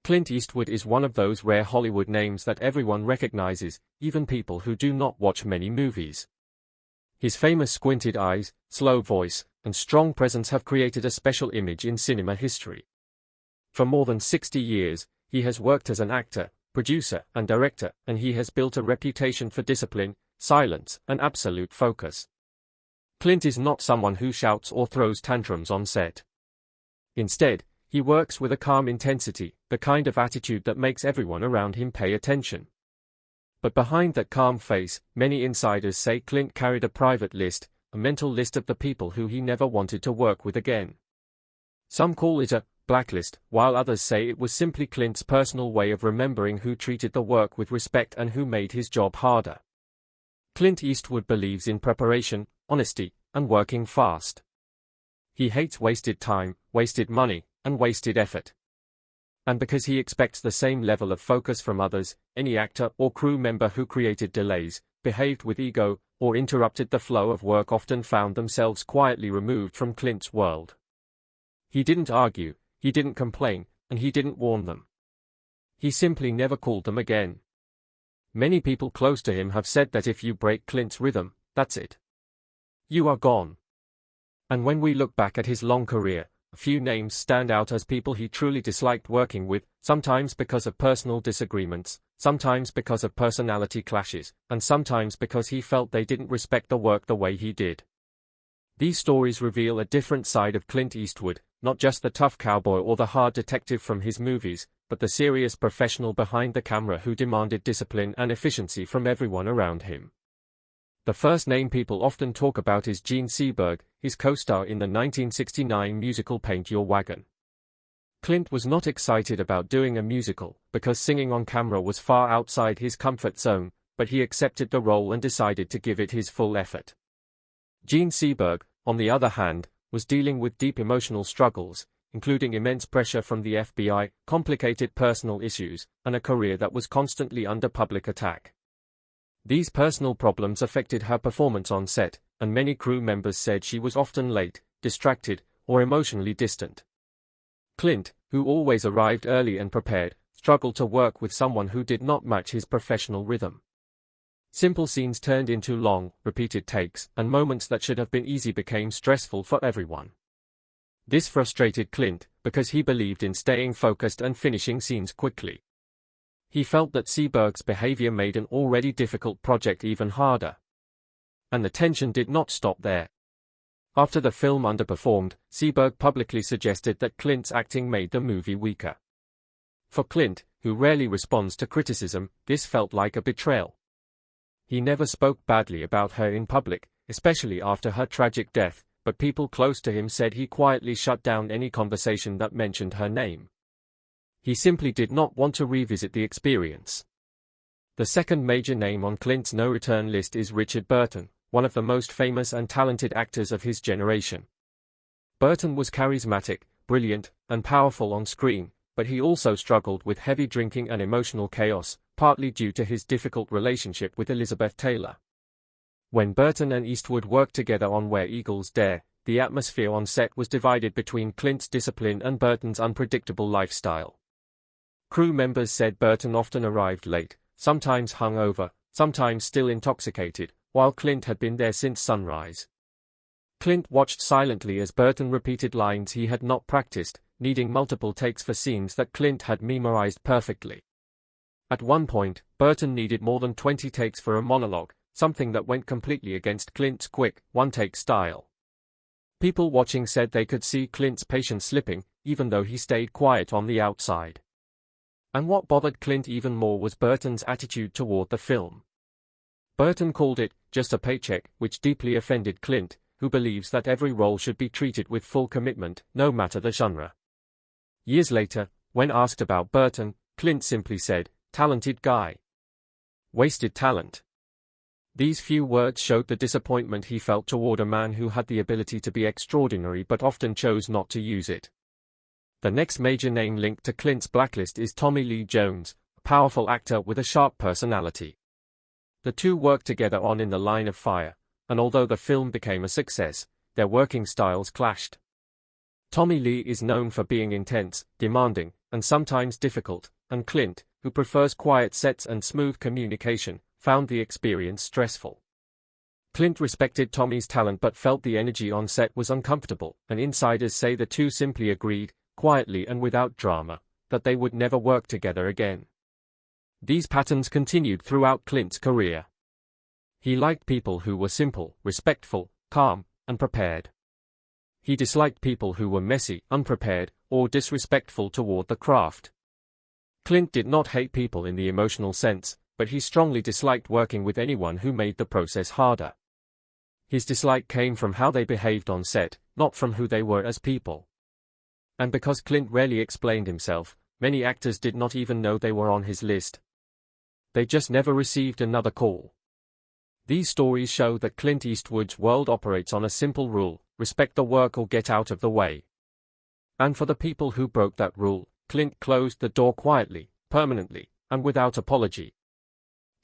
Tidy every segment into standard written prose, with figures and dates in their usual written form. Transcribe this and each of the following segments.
Clint Eastwood is one of those rare Hollywood names that everyone recognizes, even people who do not watch many movies. His famous squinted eyes, slow voice, and strong presence have created a special image in cinema history. For more than 60 years, he has worked as an actor, producer, and director, and he has built a reputation for discipline, silence, and absolute focus. Clint is not someone who shouts or throws tantrums on set. Instead, he works with a calm intensity, the kind of attitude that makes everyone around him pay attention. But behind that calm face, many insiders say Clint carried a private list, a mental list of the people who he never wanted to work with again. Some call it a blacklist, while others say it was simply Clint's personal way of remembering who treated the work with respect and who made his job harder. Clint Eastwood believes in preparation, honesty, and working fast. He hates wasted time, wasted money, and wasted effort. And because he expects the same level of focus from others, any actor or crew member who created delays, behaved with ego, or interrupted the flow of work often found themselves quietly removed from Clint's world. He didn't argue, he didn't complain, and he didn't warn them. He simply never called them again. Many people close to him have said that if you break Clint's rhythm, that's it. You are gone. And when we look back at his long career, a few names stand out as people he truly disliked working with, sometimes because of personal disagreements, sometimes because of personality clashes, and sometimes because he felt they didn't respect the work the way he did. These stories reveal a different side of Clint Eastwood, not just the tough cowboy or the hard detective from his movies, but the serious professional behind the camera who demanded discipline and efficiency from everyone around him. The first name people often talk about is Gene Seberg, his co-star in the 1969 musical Paint Your Wagon. Clint was not excited about doing a musical, because singing on camera was far outside his comfort zone, but he accepted the role and decided to give it his full effort. Gene Seberg, on the other hand, was dealing with deep emotional struggles, including immense pressure from the FBI, complicated personal issues, and a career that was constantly under public attack. These personal problems affected her performance on set, and many crew members said she was often late, distracted, or emotionally distant. Clint, who always arrived early and prepared, struggled to work with someone who did not match his professional rhythm. Simple scenes turned into long, repeated takes, and moments that should have been easy became stressful for everyone. This frustrated Clint, because he believed in staying focused and finishing scenes quickly. He felt that Seberg's behavior made an already difficult project even harder. And the tension did not stop there. After the film underperformed, Seberg publicly suggested that Clint's acting made the movie weaker. For Clint, who rarely responds to criticism, this felt like a betrayal. He never spoke badly about her in public, especially after her tragic death, but people close to him said he quietly shut down any conversation that mentioned her name. He simply did not want to revisit the experience. The second major name on Clint's no-return list is Richard Burton, one of the most famous and talented actors of his generation. Burton was charismatic, brilliant, and powerful on screen, but he also struggled with heavy drinking and emotional chaos, partly due to his difficult relationship with Elizabeth Taylor. When Burton and Eastwood worked together on Where Eagles Dare, the atmosphere on set was divided between Clint's discipline and Burton's unpredictable lifestyle. Crew members said Burton often arrived late, sometimes hungover, sometimes still intoxicated, while Clint had been there since sunrise. Clint watched silently as Burton repeated lines he had not practiced, needing multiple takes for scenes that Clint had memorized perfectly. At one point, Burton needed more than 20 takes for a monologue, something that went completely against Clint's quick, one-take style. People watching said they could see Clint's patience slipping, even though he stayed quiet on the outside. And what bothered Clint even more was Burton's attitude toward the film. Burton called it just a paycheck, which deeply offended Clint, who believes that every role should be treated with full commitment, no matter the genre. Years later, when asked about Burton, Clint simply said, "Talented guy. Wasted talent." These few words showed the disappointment he felt toward a man who had the ability to be extraordinary but often chose not to use it. The next major name linked to Clint's blacklist is Tommy Lee Jones, a powerful actor with a sharp personality. The two worked together on In the Line of Fire, and although the film became a success, their working styles clashed. Tommy Lee is known for being intense, demanding, and sometimes difficult, and Clint, who prefers quiet sets and smooth communication, found the experience stressful. Clint respected Tommy's talent but felt the energy on set was uncomfortable, and insiders say the two simply agreed, quietly and without drama, that they would never work together again. These patterns continued throughout Clint's career. He liked people who were simple, respectful, calm, and prepared. He disliked people who were messy, unprepared, or disrespectful toward the craft. Clint did not hate people in the emotional sense, but he strongly disliked working with anyone who made the process harder. His dislike came from how they behaved on set, not from who they were as people. And because Clint rarely explained himself, many actors did not even know they were on his list. They just never received another call. These stories show that Clint Eastwood's world operates on a simple rule: respect the work or get out of the way. And for the people who broke that rule, Clint closed the door quietly, permanently, and without apology.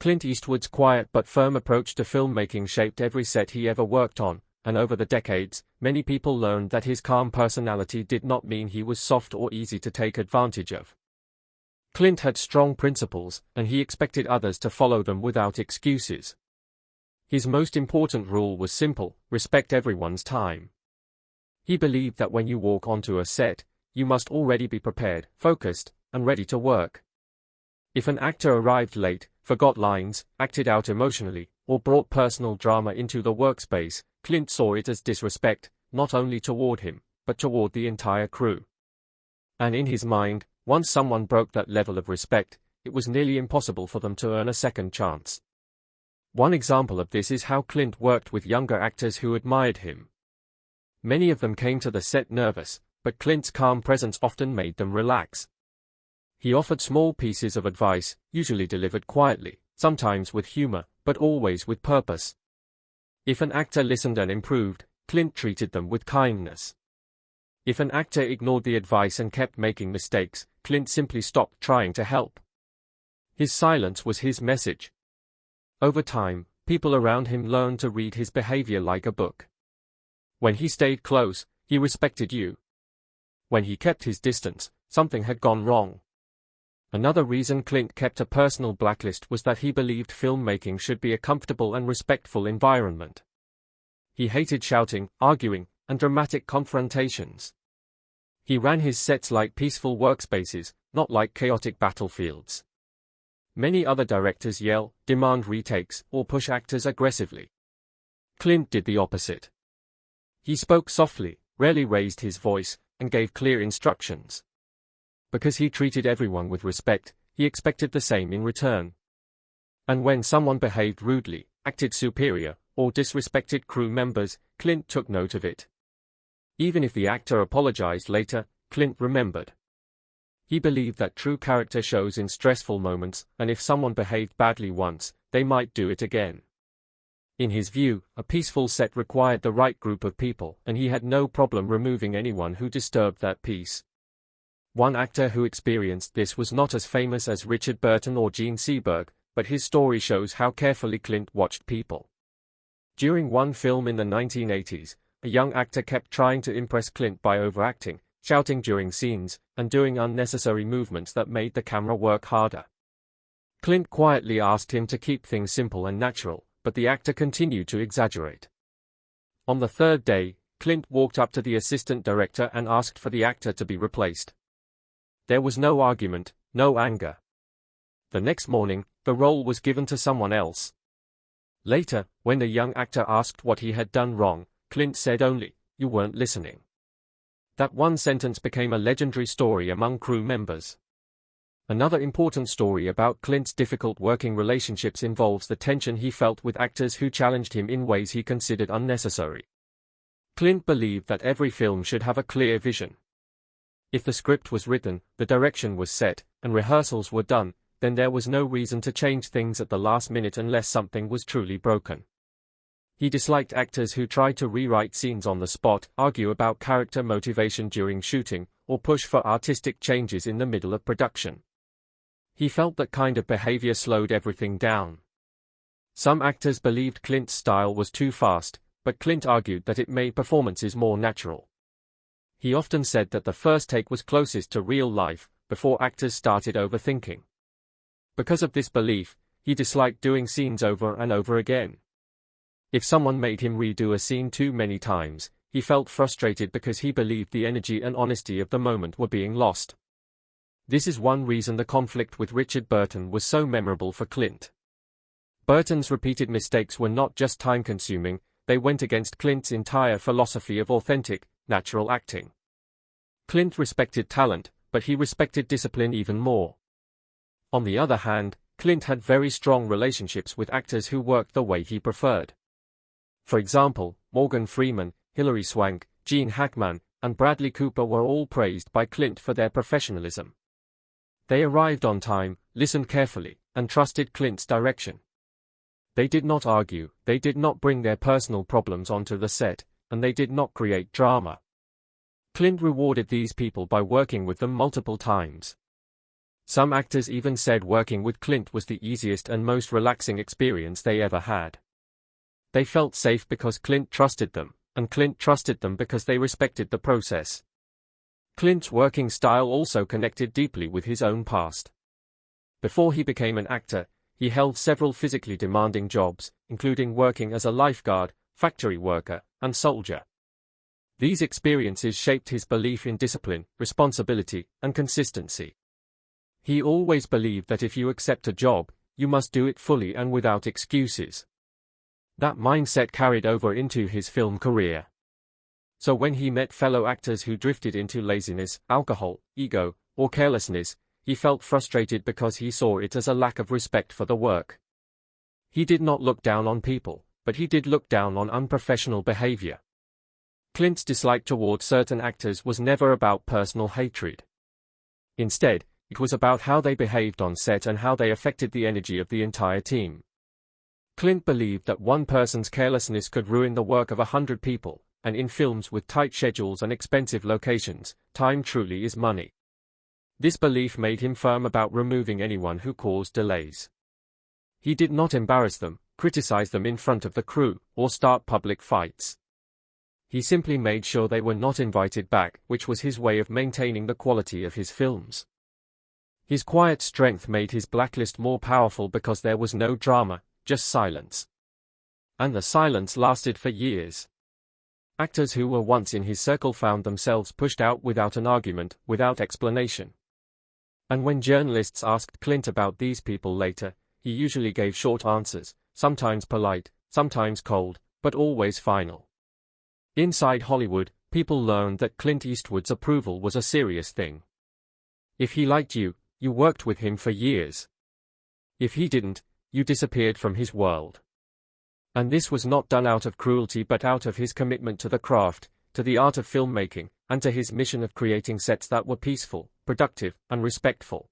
Clint Eastwood's quiet but firm approach to filmmaking shaped every set he ever worked on, and over the decades, many people learned that his calm personality did not mean he was soft or easy to take advantage of. Clint had strong principles, and he expected others to follow them without excuses. His most important rule was simple: respect everyone's time. He believed that when you walk onto a set, you must already be prepared, focused, and ready to work. If an actor arrived late, forgot lines, acted out emotionally, or brought personal drama into the workspace, Clint saw it as disrespect, not only toward him, but toward the entire crew. And in his mind, once someone broke that level of respect, it was nearly impossible for them to earn a second chance. One example of this is how Clint worked with younger actors who admired him. Many of them came to the set nervous, but Clint's calm presence often made them relax. He offered small pieces of advice, usually delivered quietly, sometimes with humor, but always with purpose. If an actor listened and improved, Clint treated them with kindness. If an actor ignored the advice and kept making mistakes, Clint simply stopped trying to help. His silence was his message. Over time, people around him learned to read his behavior like a book. When he stayed close, he respected you. When he kept his distance, something had gone wrong. Another reason Clint kept a personal blacklist was that he believed filmmaking should be a comfortable and respectful environment. He hated shouting, arguing, and dramatic confrontations. He ran his sets like peaceful workspaces, not like chaotic battlefields. Many other directors yell, demand retakes, or push actors aggressively. Clint did the opposite. He spoke softly, rarely raised his voice, and gave clear instructions. Because he treated everyone with respect, he expected the same in return. And when someone behaved rudely, acted superior, or disrespected crew members, Clint took note of it. Even if the actor apologized later, Clint remembered. He believed that true character shows in stressful moments, and if someone behaved badly once, they might do it again. In his view, a peaceful set required the right group of people, and he had no problem removing anyone who disturbed that peace. One actor who experienced this was not as famous as Richard Burton or Gene Seberg, but his story shows how carefully Clint watched people. During one film in the 1980s, a young actor kept trying to impress Clint by overacting, shouting during scenes, and doing unnecessary movements that made the camera work harder. Clint quietly asked him to keep things simple and natural, but the actor continued to exaggerate. On the third day, Clint walked up to the assistant director and asked for the actor to be replaced. There was no argument, no anger. The next morning, the role was given to someone else. Later, when the young actor asked what he had done wrong, Clint said only, "You weren't listening." That one sentence became a legendary story among crew members. Another important story about Clint's difficult working relationships involves the tension he felt with actors who challenged him in ways he considered unnecessary. Clint believed that every film should have a clear vision. If the script was written, the direction was set, and rehearsals were done, then there was no reason to change things at the last minute unless something was truly broken. He disliked actors who tried to rewrite scenes on the spot, argue about character motivation during shooting, or push for artistic changes in the middle of production. He felt that kind of behavior slowed everything down. Some actors believed Clint's style was too fast, but Clint argued that it made performances more natural. He often said that the first take was closest to real life, before actors started overthinking. Because of this belief, he disliked doing scenes over and over again. If someone made him redo a scene too many times, he felt frustrated because he believed the energy and honesty of the moment were being lost. This is one reason the conflict with Richard Burton was so memorable for Clint. Burton's repeated mistakes were not just time-consuming, they went against Clint's entire philosophy of authentic, natural acting. Clint respected talent, but he respected discipline even more. On the other hand, Clint had very strong relationships with actors who worked the way he preferred. For example, Morgan Freeman, Hilary Swank, Gene Hackman, and Bradley Cooper were all praised by Clint for their professionalism. They arrived on time, listened carefully, and trusted Clint's direction. They did not argue, they did not bring their personal problems onto the set, and they did not create drama. Clint rewarded these people by working with them multiple times. Some actors even said working with Clint was the easiest and most relaxing experience they ever had. They felt safe because Clint trusted them, and Clint trusted them because they respected the process. Clint's working style also connected deeply with his own past. Before he became an actor, he held several physically demanding jobs, including working as a lifeguard, factory worker, and soldier. These experiences shaped his belief in discipline, responsibility, and consistency. He always believed that if you accept a job, you must do it fully and without excuses. That mindset carried over into his film career. So when he met fellow actors who drifted into laziness, alcohol, ego, or carelessness, he felt frustrated because he saw it as a lack of respect for the work. He did not look down on people, but he did look down on unprofessional behavior. Clint's dislike toward certain actors was never about personal hatred. Instead, it was about how they behaved on set and how they affected the energy of the entire team. Clint believed that one person's carelessness could ruin the work of 100 people, and in films with tight schedules and expensive locations, time truly is money. This belief made him firm about removing anyone who caused delays. He did not embarrass them, criticize them in front of the crew, or start public fights. He simply made sure they were not invited back, which was his way of maintaining the quality of his films. His quiet strength made his blacklist more powerful because there was no drama, just silence. And the silence lasted for years. Actors who were once in his circle found themselves pushed out without an argument, without explanation. And when journalists asked Clint about these people later, he usually gave short answers, sometimes polite, sometimes cold, but always final. Inside Hollywood, people learned that Clint Eastwood's approval was a serious thing. If he liked you, you worked with him for years. If he didn't, you disappeared from his world. And this was not done out of cruelty but out of his commitment to the craft, to the art of filmmaking, and to his mission of creating sets that were peaceful, productive, and respectful.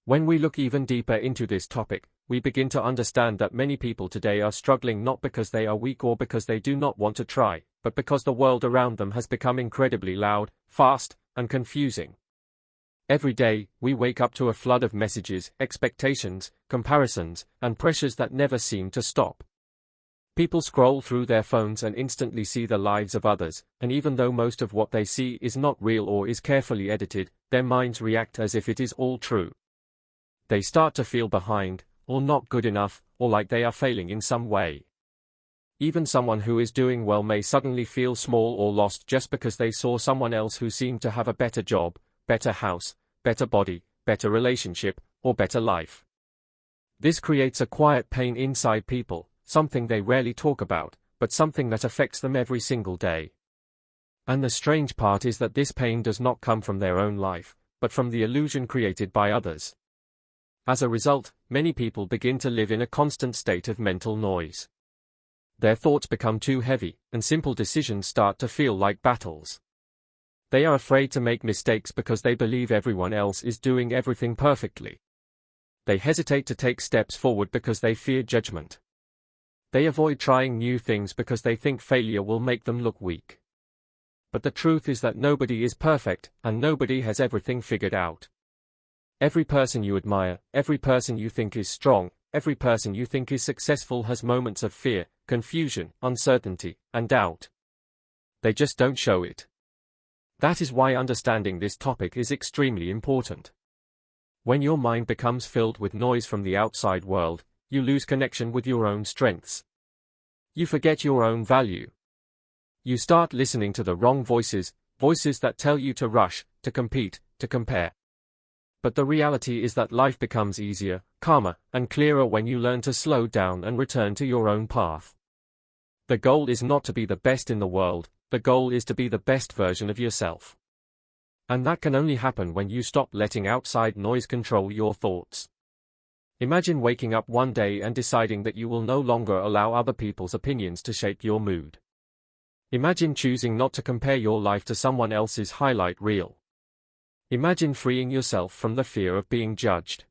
When we look even deeper into this topic, we begin to understand that many people today are struggling not because they are weak or because they do not want to try, but because the world around them has become incredibly loud, fast, and confusing. Every day, we wake up to a flood of messages, expectations, comparisons, and pressures that never seem to stop. People scroll through their phones and instantly see the lives of others, and even though most of what they see is not real or is carefully edited, their minds react as if it is all true. They start to feel behind, or not good enough, or like they are failing in some way. Even someone who is doing well may suddenly feel small or lost just because they saw someone else who seemed to have a better job, better house, better body, better relationship, or better life. This creates a quiet pain inside people, something they rarely talk about, but something that affects them every single day. And the strange part is that this pain does not come from their own life, but from the illusion created by others. As a result, many people begin to live in a constant state of mental noise. Their thoughts become too heavy, and simple decisions start to feel like battles. They are afraid to make mistakes because they believe everyone else is doing everything perfectly. They hesitate to take steps forward because they fear judgment. They avoid trying new things because they think failure will make them look weak. But the truth is that nobody is perfect, and nobody has everything figured out. Every person you admire, every person you think is strong, every person you think is successful has moments of fear, confusion, uncertainty, and doubt. They just don't show it. That is why understanding this topic is extremely important. When your mind becomes filled with noise from the outside world, you lose connection with your own strengths. You forget your own value. You start listening to the wrong voices, voices that tell you to rush, to compete, to compare. But the reality is that life becomes easier, calmer, and clearer when you learn to slow down and return to your own path. The goal is not to be the best in the world, the goal is to be the best version of yourself. And that can only happen when you stop letting outside noise control your thoughts. Imagine waking up one day and deciding that you will no longer allow other people's opinions to shape your mood. Imagine choosing not to compare your life to someone else's highlight reel. Imagine freeing yourself from the fear of being judged.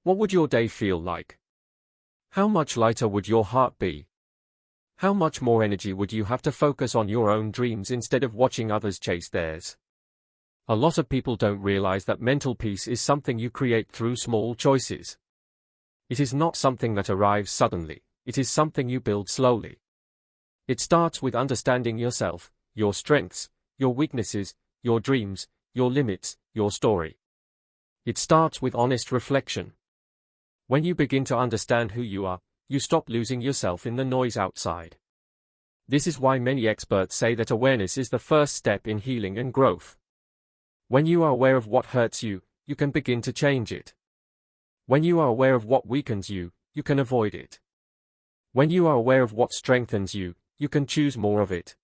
What would your day feel like? How much lighter would your heart be? How much more energy would you have to focus on your own dreams instead of watching others chase theirs? A lot of people don't realize that mental peace is something you create through small choices. It is not something that arrives suddenly, it is something you build slowly. It starts with understanding yourself, your strengths, your weaknesses, your dreams, your limits, your story. It starts with honest reflection. When you begin to understand who you are, you stop losing yourself in the noise outside. This is why many experts say that awareness is the first step in healing and growth. When you are aware of what hurts you, you can begin to change it. When you are aware of what weakens you, you can avoid it. When you are aware of what strengthens you, you can choose more of it.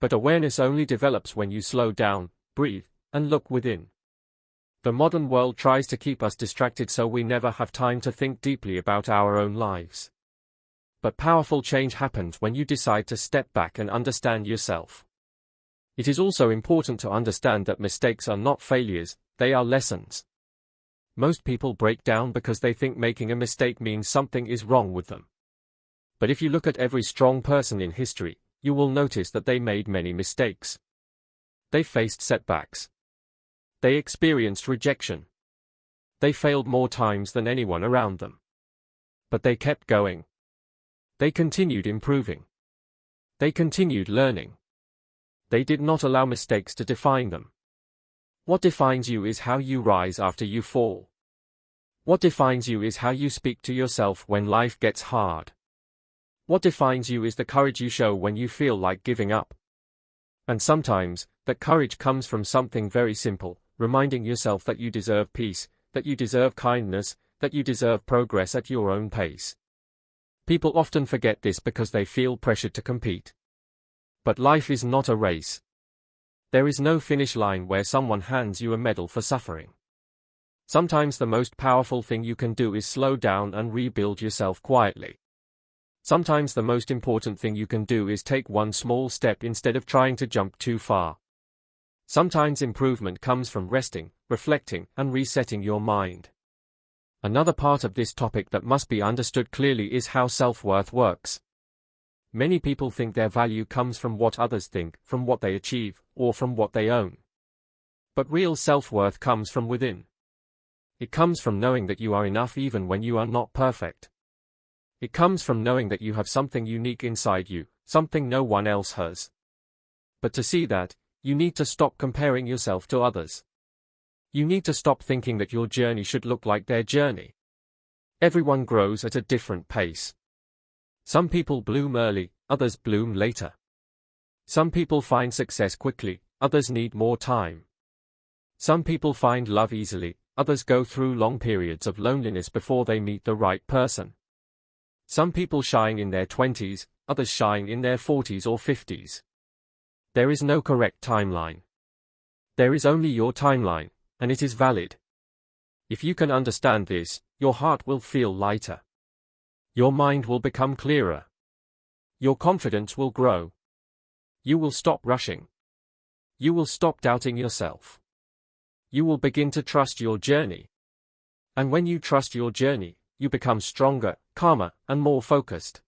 But awareness only develops when you slow down, breathe, and look within. The modern world tries to keep us distracted so we never have time to think deeply about our own lives. But powerful change happens when you decide to step back and understand yourself. It is also important to understand that mistakes are not failures, they are lessons. Most people break down because they think making a mistake means something is wrong with them. But if you look at every strong person in history, you will notice that they made many mistakes. They faced setbacks. They experienced rejection. They failed more times than anyone around them. But they kept going. They continued improving. They continued learning. They did not allow mistakes to define them. What defines you is how you rise after you fall. What defines you is how you speak to yourself when life gets hard. What defines you is the courage you show when you feel like giving up. And sometimes, that courage comes from something very simple, reminding yourself that you deserve peace, that you deserve kindness, that you deserve progress at your own pace. People often forget this because they feel pressured to compete. But life is not a race. There is no finish line where someone hands you a medal for suffering. Sometimes the most powerful thing you can do is slow down and rebuild yourself quietly. Sometimes the most important thing you can do is take one small step instead of trying to jump too far. Sometimes improvement comes from resting, reflecting, and resetting your mind. Another part of this topic that must be understood clearly is how self-worth works. Many people think their value comes from what others think, from what they achieve, or from what they own. But real self-worth comes from within. It comes from knowing that you are enough even when you are not perfect. It comes from knowing that you have something unique inside you, something no one else has. But to see that, you need to stop comparing yourself to others. You need to stop thinking that your journey should look like their journey. Everyone grows at a different pace. Some people bloom early, others bloom later. Some people find success quickly, others need more time. Some people find love easily, others go through long periods of loneliness before they meet the right person. Some people shine in their 20s, others shine in their 40s or 50s. There is no correct timeline. There is only your timeline, and it is valid. If you can understand this, your heart will feel lighter. Your mind will become clearer. Your confidence will grow. You will stop rushing. You will stop doubting yourself. You will begin to trust your journey. And when you trust your journey, you become stronger, calmer, and more focused.